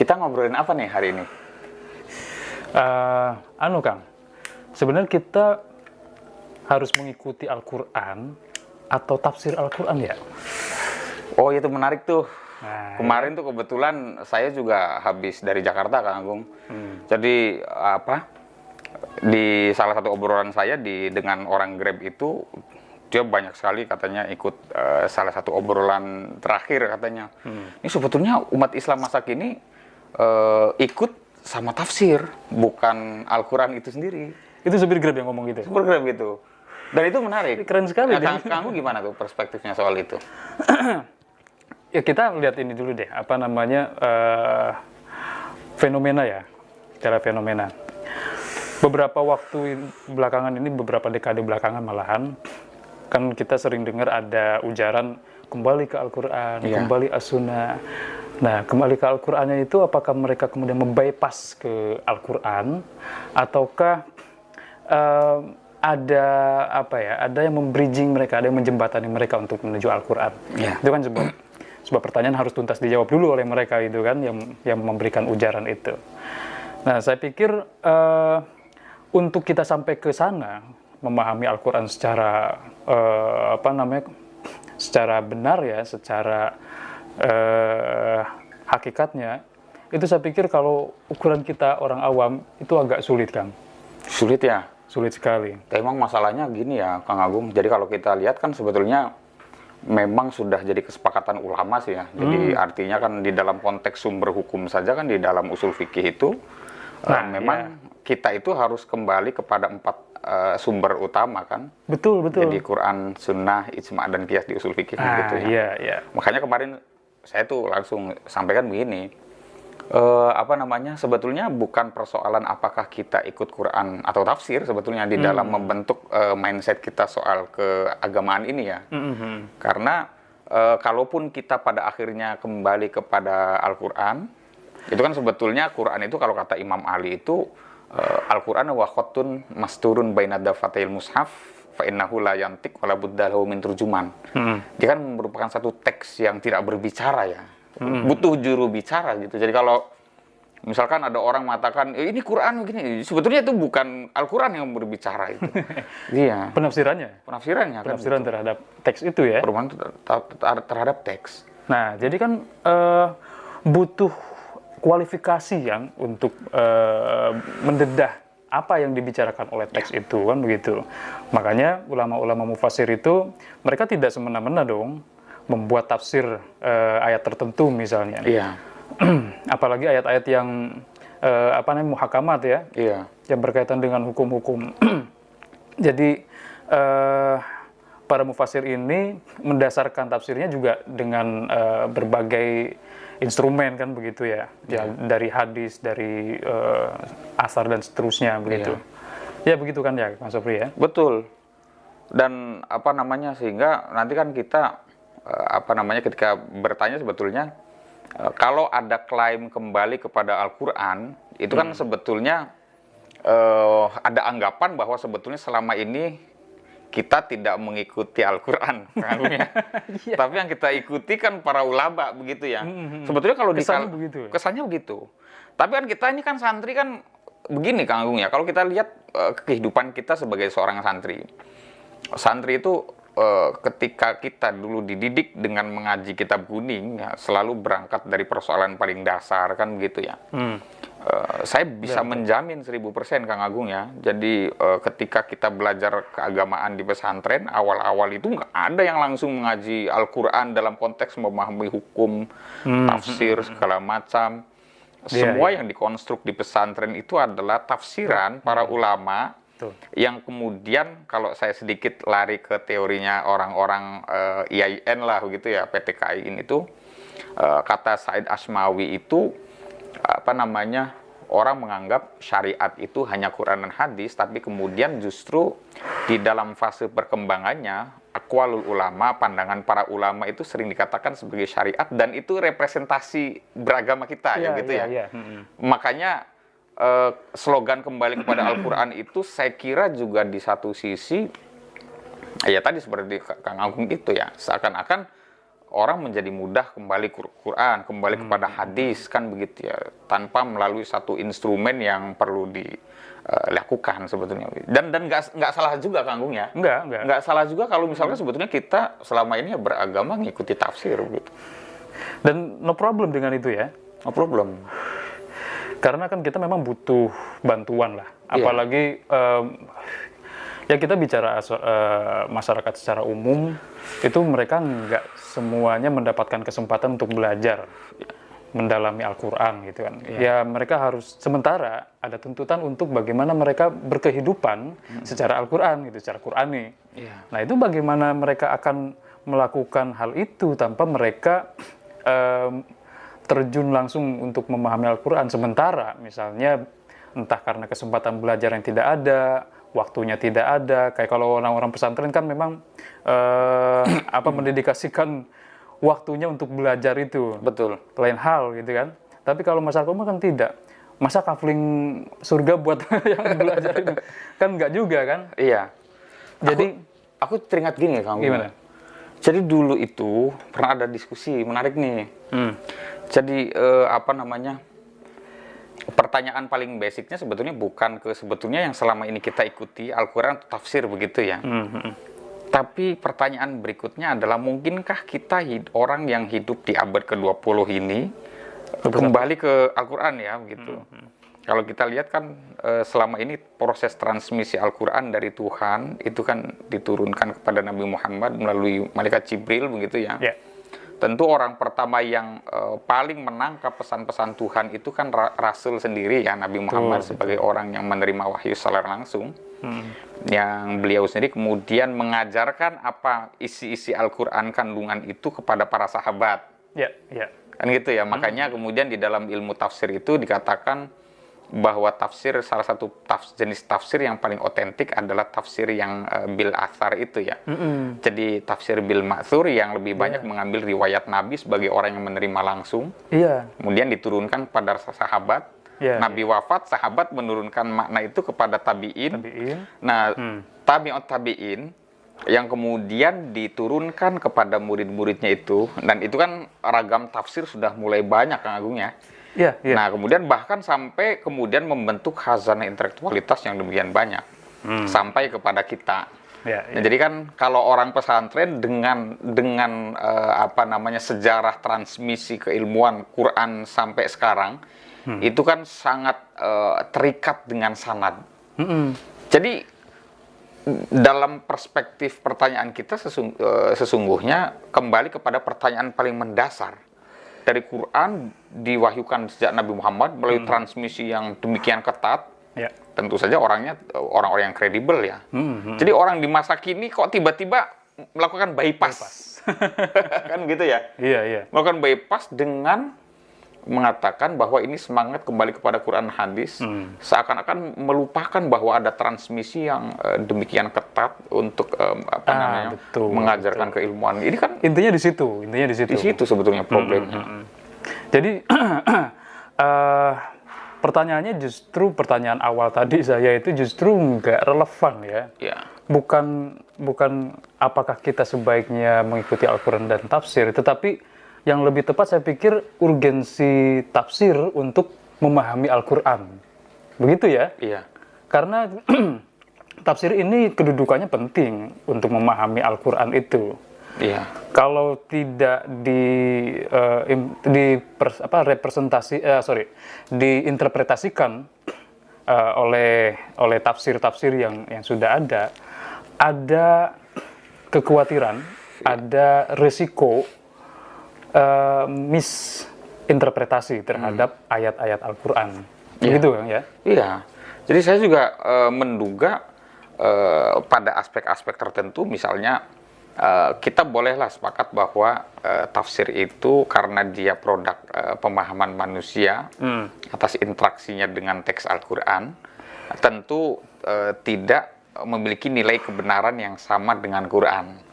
Kita ngobrolin apa nih hari ini? Kang, sebenarnya kita harus mengikuti Al-Quran atau tafsir Al-Quran ya? Oh, itu menarik tuh. Nah, Kemarin tuh kebetulan saya juga habis dari Jakarta, Kang Agung. Jadi di salah satu obrolan saya dengan orang Grab itu, dia banyak sekali katanya ikut salah satu obrolan terakhir katanya. Ini sebetulnya umat Islam masa kini ikut sama tafsir, bukan Al-Quran itu sendiri. itu supir Grab yang ngomong gitu. Super Grab gitu. Dan itu menarik. Keren sekali. Nah, Kang Agung gimana tuh perspektifnya soal itu? Ya kita lihat ini dulu deh, fenomena ya, secara fenomena. Beberapa waktu belakangan ini, beberapa dekade belakangan malahan, kan kita sering dengar ada ujaran kembali ke Al-Quran, kembali as-sunnah. Nah, kembali ke Al-Qurannya itu apakah mereka kemudian membypass ke Al-Quran, ataukah ada yang membridging mereka, ada yang menjembatani mereka untuk menuju Al-Quran. Itu kan sebuah pertanyaan harus tuntas dijawab dulu oleh mereka itu kan, yang memberikan ujaran itu. Nah, saya pikir untuk kita sampai ke sana, memahami Al-Quran secara secara benar ya, secara hakikatnya, itu saya pikir kalau ukuran kita orang awam itu agak sulit, Kang. Sulit ya? Sulit sekali. Emang masalahnya gini ya, Kang Agung. Jadi kalau kita lihat kan sebetulnya memang sudah jadi kesepakatan ulama sih ya. Jadi artinya kan di dalam konteks sumber hukum saja kan, di dalam usul fikih itu memang kita itu harus kembali kepada 4 sumber utama kan. Betul. Jadi Quran, Sunnah, Ijma' dan Qiyas di usul fikih gitu ya. Iya. Makanya kemarin saya tuh langsung sampaikan begini. Sebetulnya bukan persoalan apakah kita ikut Quran atau tafsir sebetulnya di dalam membentuk mindset kita soal keagamaan ini ya. Karena kalaupun kita pada akhirnya kembali kepada Al-Quran, itu kan sebetulnya Quran itu kalau kata Imam Ali itu Al-Quran wa khattun masturun baina dafatil mushaf fa innahu la yantiq wala budda lahu min turjuman. Dia kan merupakan satu teks yang tidak berbicara ya. Butuh juru bicara gitu. Jadi kalau misalkan ada orang mengatakan ini Quran begini, sebetulnya itu bukan Al-Quran yang berbicara itu. Iya. Penafsirannya Kan, terhadap teks itu ya. perubahan terhadap teks. Nah, jadi kan butuh kualifikasi yang untuk mendedah apa yang dibicarakan oleh teks itu kan begitu. Makanya ulama-ulama mufasir itu mereka tidak semena-mena dong membuat tafsir ayat tertentu misalnya. Iya. Apalagi ayat-ayat yang muhakamat ya. Iya. Yang berkaitan dengan hukum-hukum. Jadi para mufasir ini mendasarkan tafsirnya juga dengan berbagai instrumen kan begitu ya. Dari hadis, dari asar dan seterusnya begitu. Ya begitu kan ya Mas Sofri ya. Betul. Dan sehingga nanti kan kita ketika bertanya sebetulnya kalau ada klaim kembali kepada Al-Quran itu kan sebetulnya ada anggapan bahwa sebetulnya selama ini kita tidak mengikuti Al-Quran tapi yang kita ikuti kan para ulama begitu ya. Sebetulnya kalau kesannya begitu. Tapi kan kita ini kan santri kan begini Kang Agung ya, kalau kita lihat kehidupan kita sebagai seorang santri itu ketika kita dulu dididik dengan mengaji kitab kuning ya, selalu berangkat dari persoalan paling dasar kan begitu ya. Saya bisa menjamin 1000% Kang Agung ya. Jadi ketika kita belajar keagamaan di pesantren awal-awal itu nggak ada yang langsung mengaji Al-Quran dalam konteks memahami hukum, tafsir segala macam. Semua yang dikonstruk di pesantren itu adalah tafsiran para ulama. Yang kemudian kalau saya sedikit lari ke teorinya orang-orang IAIN lah begitu ya, PTKI ini tuh kata Said Asmawi itu orang menganggap syariat itu hanya Quran dan hadis, tapi kemudian justru di dalam fase perkembangannya aqwalul ulama, pandangan para ulama itu sering dikatakan sebagai syariat dan itu representasi beragama kita ya gitu ya. Makanya slogan kembali kepada Al-Quran itu saya kira juga di satu sisi ya tadi seperti Kang Agung itu ya, seakan-akan orang menjadi mudah kembali ke Quran, kembali kepada hadis, kan begitu ya, tanpa melalui satu instrumen yang perlu dilakukan sebetulnya. Dan nggak salah juga Kang Agung ya. Nggak salah juga kalau misalnya sebetulnya kita selama ini ya beragama ngikuti tafsir gitu. Dan no problem dengan itu ya. No problem. Karena kan kita memang butuh bantuan lah. Apalagi ya kita bicara masyarakat secara umum, itu mereka nggak semuanya mendapatkan kesempatan untuk belajar mendalami Al-Quran gitu kan. Ya mereka harus, sementara ada tuntutan untuk bagaimana mereka berkehidupan secara Al-Quran gitu, secara Qurani. Nah itu bagaimana mereka akan melakukan hal itu tanpa mereka terjun langsung untuk memahami Al-Quran. Sementara misalnya entah karena kesempatan belajar yang tidak ada, waktunya tidak ada, kayak kalau orang-orang pesantren kan memang mendedikasikan waktunya untuk belajar itu. Betul. Lain hal gitu kan. Tapi kalau masyarakat umum kan tidak. Masa kafling surga buat yang belajar itu? Kan enggak juga kan? Iya. Jadi aku teringat gini Kang. Gimana? Jadi dulu itu pernah ada diskusi menarik nih. Jadi pertanyaan paling basicnya sebetulnya bukan sebetulnya yang selama ini kita ikuti Al-Quran tafsir begitu ya. Tapi pertanyaan berikutnya adalah mungkinkah kita orang yang hidup di abad ke-20 ini kembali ke Al-Quran ya begitu. Kalau kita lihat kan selama ini proses transmisi Al-Quran dari Tuhan itu kan diturunkan kepada Nabi Muhammad melalui malaikat Jibril begitu ya. Tentu orang pertama yang paling menangkap pesan-pesan Tuhan itu kan Rasul sendiri ya, Nabi Muhammad sebagai orang yang menerima wahyu secara langsung. Yang beliau sendiri kemudian mengajarkan apa isi-isi Al-Quran kandungan itu kepada para sahabat. Kan gitu ya, makanya kemudian di dalam ilmu tafsir itu dikatakan bahwa tafsir, salah satu jenis tafsir yang paling otentik adalah tafsir yang bil athar itu ya. Jadi tafsir bil ma'thur yang lebih banyak mengambil riwayat Nabi sebagai orang yang menerima langsung. Kemudian diturunkan pada sahabat. Nabi wafat, sahabat menurunkan makna itu kepada tabi'in. Nah, tabi'ut tabi'in yang kemudian diturunkan kepada murid-muridnya itu, dan itu kan ragam tafsir sudah mulai banyak Kang Agung ya. Nah, kemudian bahkan sampai kemudian membentuk khazanah intelektualitas yang demikian banyak sampai kepada kita. Nah, jadi kan kalau orang pesantren dengan sejarah transmisi keilmuan Quran sampai sekarang itu kan sangat terikat dengan sanad. Jadi dalam perspektif pertanyaan kita sesungguhnya kembali kepada pertanyaan paling mendasar. Dari Quran diwahyukan sejak Nabi Muhammad melalui transmisi yang demikian ketat, tentu saja orang-orang yang kredibel ya. Jadi orang di masa kini kok tiba-tiba melakukan bypass. Kan gitu ya? Melakukan bypass dengan mengatakan bahwa ini semangat kembali kepada Quran hadis, seakan-akan melupakan bahwa ada transmisi yang demikian ketat untuk mengajarkan keilmuan. Ini kan intinya di situ. Di situ sebetulnya problemnya. Jadi pertanyaannya justru pertanyaan awal tadi saya itu justru nggak relevan ya. Bukan apakah kita sebaiknya mengikuti Al-Quran dan tafsir, tetapi yang lebih tepat saya pikir urgensi tafsir untuk memahami Al-Quran. Begitu ya? Karena tafsir ini kedudukannya penting untuk memahami Al-Quran itu. Kalau tidak diinterpretasikan oleh tafsir-tafsir yang sudah ada kekhawatiran, ada resiko misinterpretasi terhadap ayat-ayat Al-Quran. Begitu kan ya? Jadi saya juga menduga pada aspek-aspek tertentu, misalnya kita bolehlah sepakat bahwa tafsir itu karena dia produk pemahaman manusia atas interaksinya dengan teks Al-Quran, tentu tidak memiliki nilai kebenaran yang sama dengan Quran.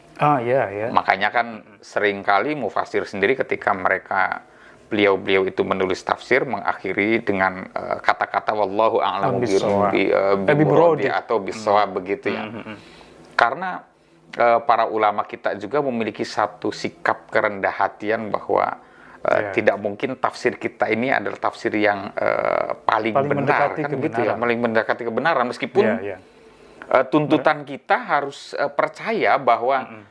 Makanya kan seringkali mufasir sendiri ketika beliau itu menulis tafsir mengakhiri dengan kata-kata wallahu a'lamu bi atau bisawab begitu ya. Karena para ulama kita juga memiliki satu sikap kerendah hatian bahwa tidak mungkin tafsir kita ini adalah tafsir yang paling benar, kan gitu ya, paling mendekati kebenaran, meskipun tuntutan kita harus percaya bahwa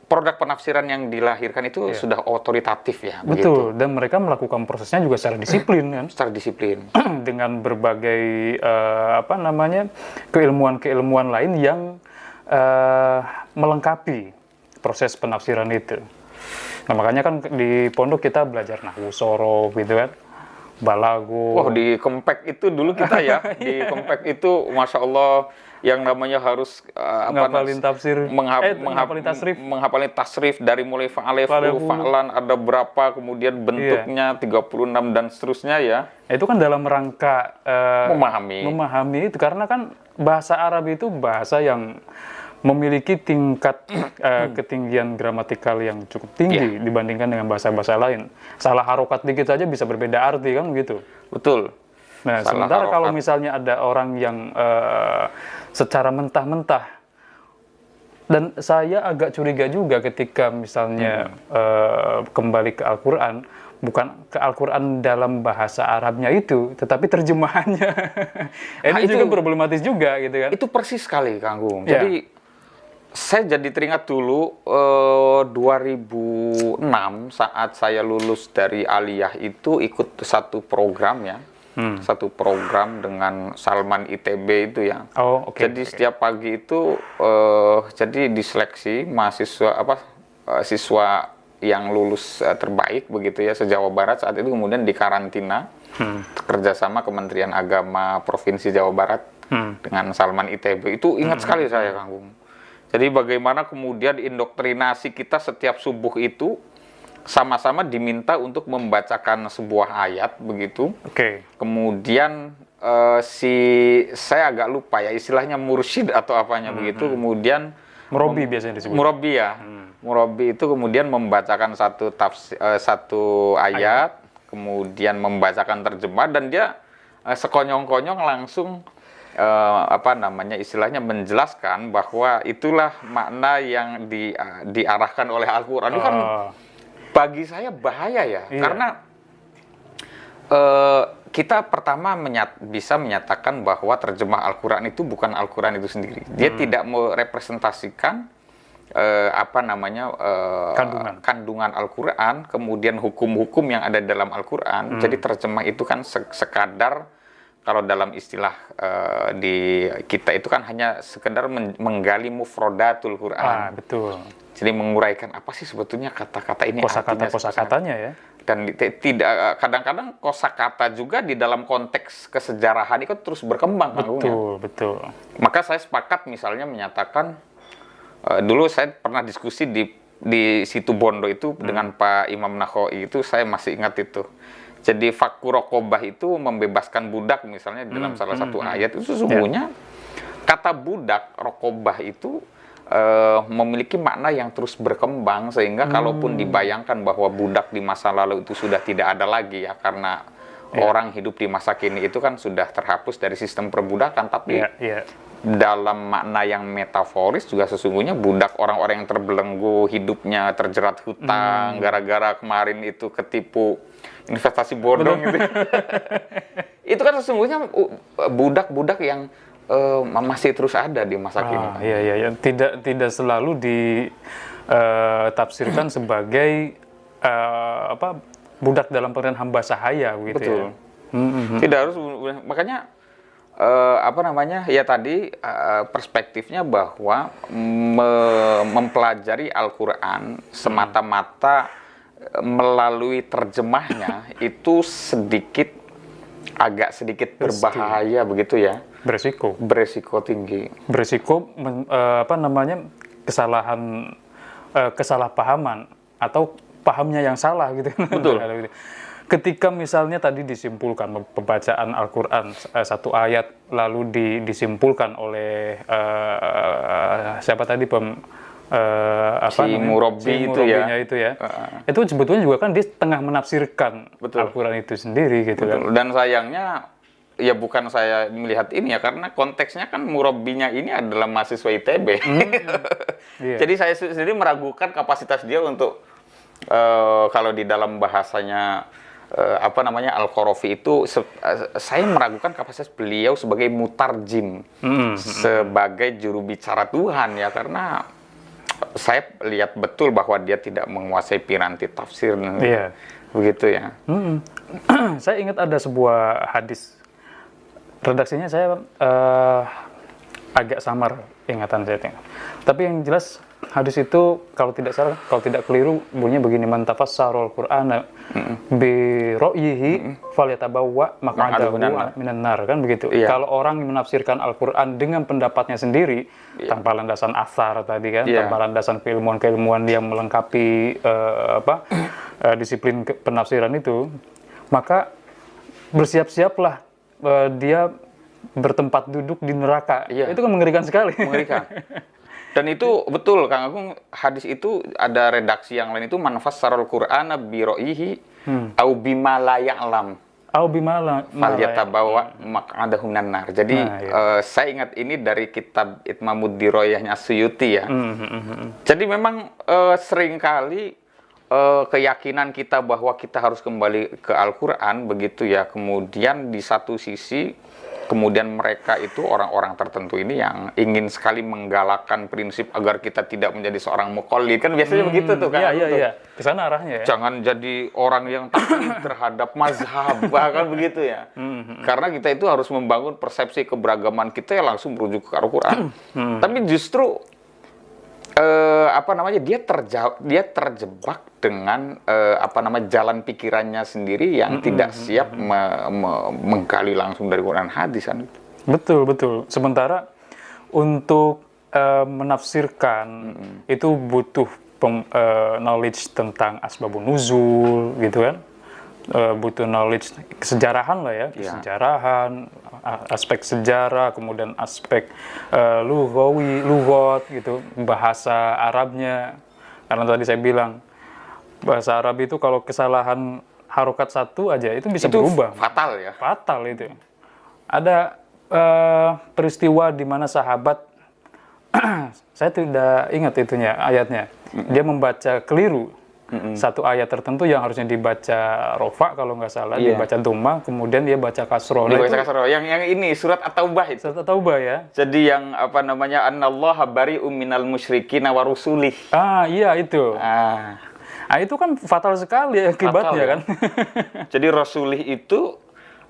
produk penafsiran yang dilahirkan itu sudah otoritatif ya. Betul, begitu. Dan mereka melakukan prosesnya juga secara disiplin kan. Secara disiplin. Dengan berbagai keilmuan-keilmuan lain yang melengkapi proses penafsiran itu. Nah makanya kan di pondok kita belajar nahwu sorof gitu kan, balago. Wah di Kempek itu dulu kita ya, di Kempek itu Masya Allah yang namanya harus menghafalin tafsir, menghafalin tasrif dari mulai fa'alef, fa'lan ada berapa, kemudian bentuknya 36 dan seterusnya ya. Itu kan dalam rangka memahami itu, karena kan bahasa Arab itu bahasa yang memiliki tingkat ketinggian gramatikal yang cukup tinggi dibandingkan dengan bahasa-bahasa lain. Salah harokat dikit saja bisa berbeda arti kan gitu. Betul. Nah, sementara kalau misalnya ada orang yang secara mentah-mentah, dan saya agak curiga juga ketika misalnya kembali ke Al-Quran, bukan ke Al-Quran dalam bahasa Arabnya itu, tetapi terjemahannya. Ini juga problematis juga gitu kan. Itu persis sekali Kang Gung. Jadi saya jadi teringat dulu 2006 saat saya lulus dari Aliyah itu ikut satu program ya. Satu program dengan Salman ITB itu ya. Jadi setiap pagi itu jadi diseleksi mahasiswa siswa yang lulus terbaik begitu ya se-Jawa Barat, saat itu kemudian dikarantina kerjasama Kementerian Agama Provinsi Jawa Barat dengan Salman ITB. Itu ingat sekali saya Kang Gung. Jadi bagaimana kemudian indoktrinasi kita setiap subuh itu sama-sama diminta untuk membacakan sebuah ayat begitu. Kemudian saya agak lupa ya istilahnya mursyid atau apanya begitu. Kemudian murabi biasanya disebut. Murabi ya. Murabi itu kemudian membacakan satu ayat, kemudian membacakan terjemah, dan dia sekonyong-konyong langsung istilahnya menjelaskan bahwa itulah makna yang diarahkan oleh Al-Quran. Itu kan bagi saya bahaya ya, karena kita pertama bisa menyatakan bahwa terjemah Al-Quran itu bukan Al-Quran itu sendiri. Dia tidak merepresentasikan kandungan Al-Quran, kemudian hukum-hukum yang ada dalam Al-Quran. Jadi terjemah itu kan sekadar, kalau dalam istilah di kita itu kan hanya sekedar menggali mufrodatul Quran. Betul. Jadi menguraikan apa sih sebetulnya kata-kata ini, kosakatanya ya. Dan tidak kadang-kadang kosakata juga di dalam konteks kesejarahan itu terus berkembang. Betul. Maka saya sepakat misalnya menyatakan dulu saya pernah diskusi di situ Bondo itu dengan Pak Imam Nakhoi itu, saya masih ingat itu. Jadi fakku rokobah itu membebaskan budak misalnya di dalam salah satu ayat itu sesungguhnya kata budak rokobah itu memiliki makna yang terus berkembang, sehingga kalaupun dibayangkan bahwa budak di masa lalu itu sudah tidak ada lagi ya, karena orang hidup di masa kini itu kan sudah terhapus dari sistem perbudakan, tapi dalam makna yang metaforis juga sesungguhnya budak orang-orang yang terbelenggu, hidupnya terjerat hutang gara-gara kemarin itu ketipu investasi bodong gitu. Itu kan sesungguhnya budak-budak yang masih terus ada di masa kini. Iya. Tidak selalu ditafsirkan sebagai budak dalam pengertian hamba sahaya gitu. Betul. Ya. Tidak harus, makanya tadi perspektifnya bahwa mempelajari Al-Quran semata-mata melalui terjemahnya itu agak sedikit berbahaya begitu ya. Beresiko tinggi. Kesalahpahaman atau pahamnya yang salah gitu. Betul. Ketika misalnya tadi disimpulkan pembacaan Al-Quran satu ayat lalu disimpulkan oleh siapa tadi Murabi itu ya. Itu sebetulnya juga kan dia tengah menafsirkan Al-Quran itu sendiri gitu. Betul. Kan. Dan sayangnya ya bukan saya melihat ini ya, karena konteksnya kan murabbinya ini adalah mahasiswa ITB. Iya. Jadi saya sendiri meragukan kapasitas dia untuk kalau di dalam bahasanya apa namanya Al-Qarafi itu saya meragukan kapasitas beliau sebagai mutarjim, sebagai juru bicara Tuhan ya, karena saya lihat betul bahwa dia tidak menguasai piranti tafsir. Iya. Begitu ya. Saya ingat ada sebuah hadis, redaksinya saya agak samar ingatan saya tengok. Tapi yang jelas hadis itu kalau tidak salah, kalau tidak keliru bunyinya begini, man tafassarul Qur'ana bi ra'yihi falyatabawwa maq'adahu minan nar, kan begitu. Iya. Kalau orang menafsirkan Al-Qur'an dengan pendapatnya sendiri, tanpa landasan athar tadi kan, tanpa landasan keilmuan-keilmuan yang melengkapi disiplin penafsiran itu, maka bersiap-siaplah dia bertempat duduk di neraka. Iya. Itu kan mengerikan sekali. Mengerikan. Dan itu betul Kang Agung, hadis itu ada redaksi yang lain itu man fassarul Qur'ana bi ra'yihi au bima la ya'lam. Au bima la Falyatabawa maq'adahu minan nar. Jadi saya ingat ini dari kitab Itmamud Diroyahnya Suyuti ya. Jadi memang seringkali keyakinan kita bahwa kita harus kembali ke Al-Qur'an begitu ya. Kemudian di satu sisi kemudian mereka itu orang-orang tertentu ini yang ingin sekali menggalakkan prinsip agar kita tidak menjadi seorang muqallid, kan biasanya begitu tuh kan. Iya. Ke sana arahnya ya. Jangan jadi orang yang taklid terhadap mazhab, bahkan begitu ya. Karena kita itu harus membangun persepsi keberagaman kita yang langsung merujuk ke Al-Qur'an. Tapi justru dia terjebak dengan jalan pikirannya sendiri yang tidak siap menggali langsung dari Quran hadis kan. Betul. Sementara untuk menafsirkan itu butuh knowledge tentang asbabun nuzul gitu kan. Butuh knowledge kesejarahan lah ya, kesejarahan, aspek sejarah, kemudian aspek lughot gitu, bahasa Arabnya. Karena tadi saya bilang bahasa Arab itu kalau kesalahan harokat satu aja itu bisa berubah. Fatal ya. Fatal itu. Ada peristiwa di mana sahabat, saya tidak ingat itunya ayatnya, dia membaca keliru. Satu ayat tertentu yang harusnya dibaca rofa kalau nggak salah, dibaca dhamma, kemudian dia baca kasroh. Dibaca kasroh. Yang ini surat At-Taubah itu. Surat At-Taubah ya. Jadi yang Annallaha bari'um minal musyrikin wa rusulih. Iya itu. Itu kan fatal sekali akibatnya kan. Jadi rasulih itu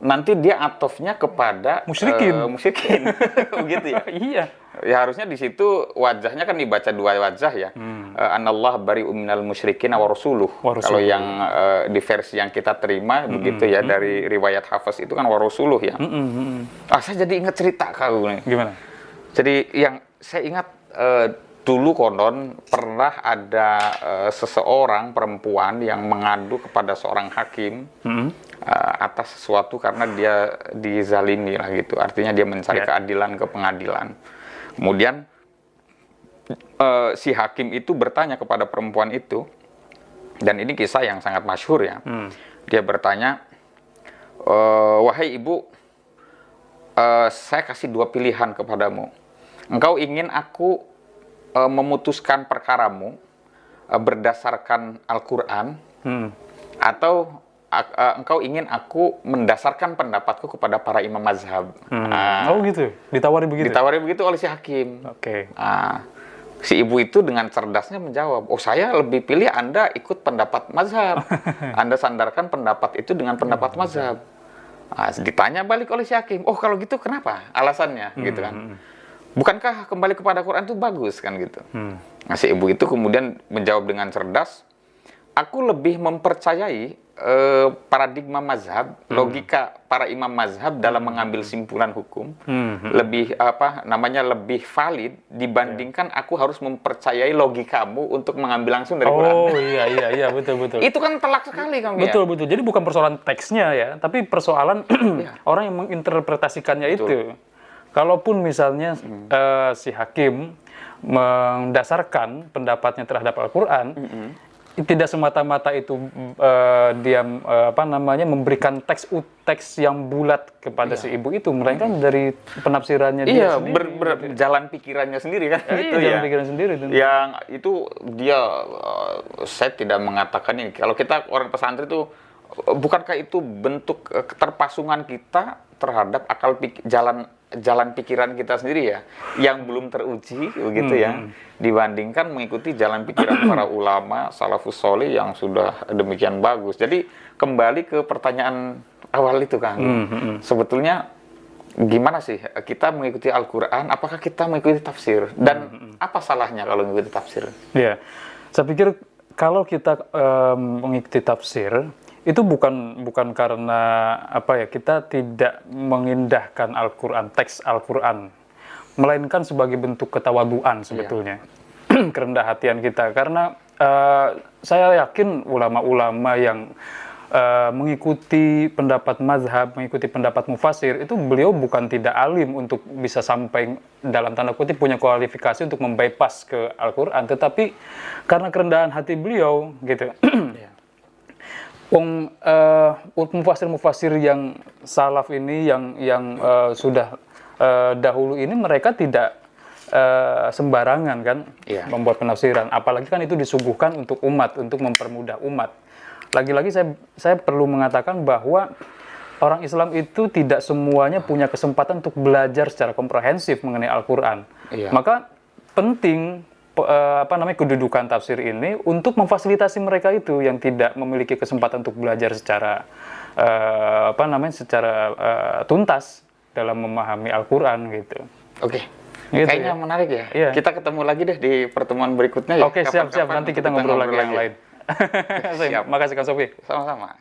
nanti dia atofnya kepada musyrikin. Begitu ya. Iya. Ya harusnya di situ wajahnya kan dibaca dua wajah ya. Anallah bari'um minal musyrikin wa rasuluh. Kalau yang di versi yang kita terima begitu ya dari riwayat Hafiz itu kan wa rasuluh ya. Saya jadi ingat cerita kau nih. Gimana? Jadi yang saya ingat dulu konon pernah ada seseorang perempuan yang mengadu kepada seorang hakim atas sesuatu karena dia dizalimi lah gitu. Artinya dia mencari keadilan ke pengadilan. Kemudian si hakim itu bertanya kepada perempuan itu, dan ini kisah yang sangat masyhur ya. Dia bertanya, wahai ibu, saya kasih dua pilihan kepadamu. Engkau ingin aku memutuskan perkaramu berdasarkan Al-Quran, atau engkau ingin aku mendasarkan pendapatku kepada para imam mazhab. Oh gitu, ditawari begitu? Ditawari begitu oleh si hakim. Oke. Si ibu itu dengan cerdasnya menjawab, saya lebih pilih Anda ikut pendapat mazhab. Anda sandarkan pendapat itu dengan pendapat mazhab. Ditanya balik oleh si hakim, kalau gitu kenapa? Alasannya, gitu kan. Bukankah kembali kepada Quran itu bagus kan gitu. Si ibu itu kemudian menjawab dengan cerdas, aku lebih mempercayai paradigma mazhab, logika para imam mazhab dalam mengambil simpulan hukum lebih lebih valid dibandingkan aku harus mempercayai logikamu untuk mengambil langsung dari Quran. Oh iya betul. Itu kan telak sekali kan. Betul. Jadi bukan persoalan teksnya ya, tapi persoalan orang yang menginterpretasikannya itu. Kalaupun misalnya si hakim mendasarkan pendapatnya terhadap Al-Quran, tidak semata-mata itu dia memberikan teks yang bulat kepada si ibu itu, melainkan dari penafsirannya dia sendiri. Jalan pikirannya sendiri kan, gitu jalan ya. pikiran sendiri. Yang itu dia, saya tidak mengatakan ini. Kalau kita orang pesantren itu, bukankah itu bentuk keterpasungan kita terhadap jalan pikiran kita sendiri ya, yang belum teruji begitu ya, dibandingkan mengikuti jalan pikiran para ulama salafus sholih yang sudah demikian bagus. Jadi kembali ke pertanyaan awal itu Kang, sebetulnya gimana sih kita mengikuti Al-Quran? Apakah kita mengikuti tafsir? Dan apa salahnya kalau mengikuti tafsir? Ya, saya pikir kalau kita mengikuti tafsir itu bukan karena kita tidak mengindahkan Al-Quran, teks Al-Quran, melainkan sebagai bentuk ketawaduan sebetulnya, kerendah hatian kita. Karena saya yakin ulama-ulama yang mengikuti pendapat mazhab, mengikuti pendapat mufasir, itu beliau bukan tidak alim untuk bisa sampai dalam tanda kutip punya kualifikasi untuk membypass ke Al-Quran, tetapi karena kerendahan hati beliau gitu. Mufasir-mufasir yang salaf ini yang sudah dahulu ini, mereka tidak sembarangan kan membuat penafsiran, apalagi kan itu disuguhkan untuk umat, untuk mempermudah umat. Lagi-lagi saya perlu mengatakan bahwa orang Islam itu tidak semuanya punya kesempatan untuk belajar secara komprehensif mengenai Al-Quran. Maka penting kedudukan tafsir ini untuk memfasilitasi mereka itu yang tidak memiliki kesempatan untuk belajar secara tuntas dalam memahami Al-Quran gitu. Oke. Gitu, kayaknya menarik ya. Kita ketemu lagi deh di pertemuan berikutnya ya. Oke, siap. Nanti kita ngobrol lagi yang lain. Siap. Makasih Kang Sofi. Sama-sama.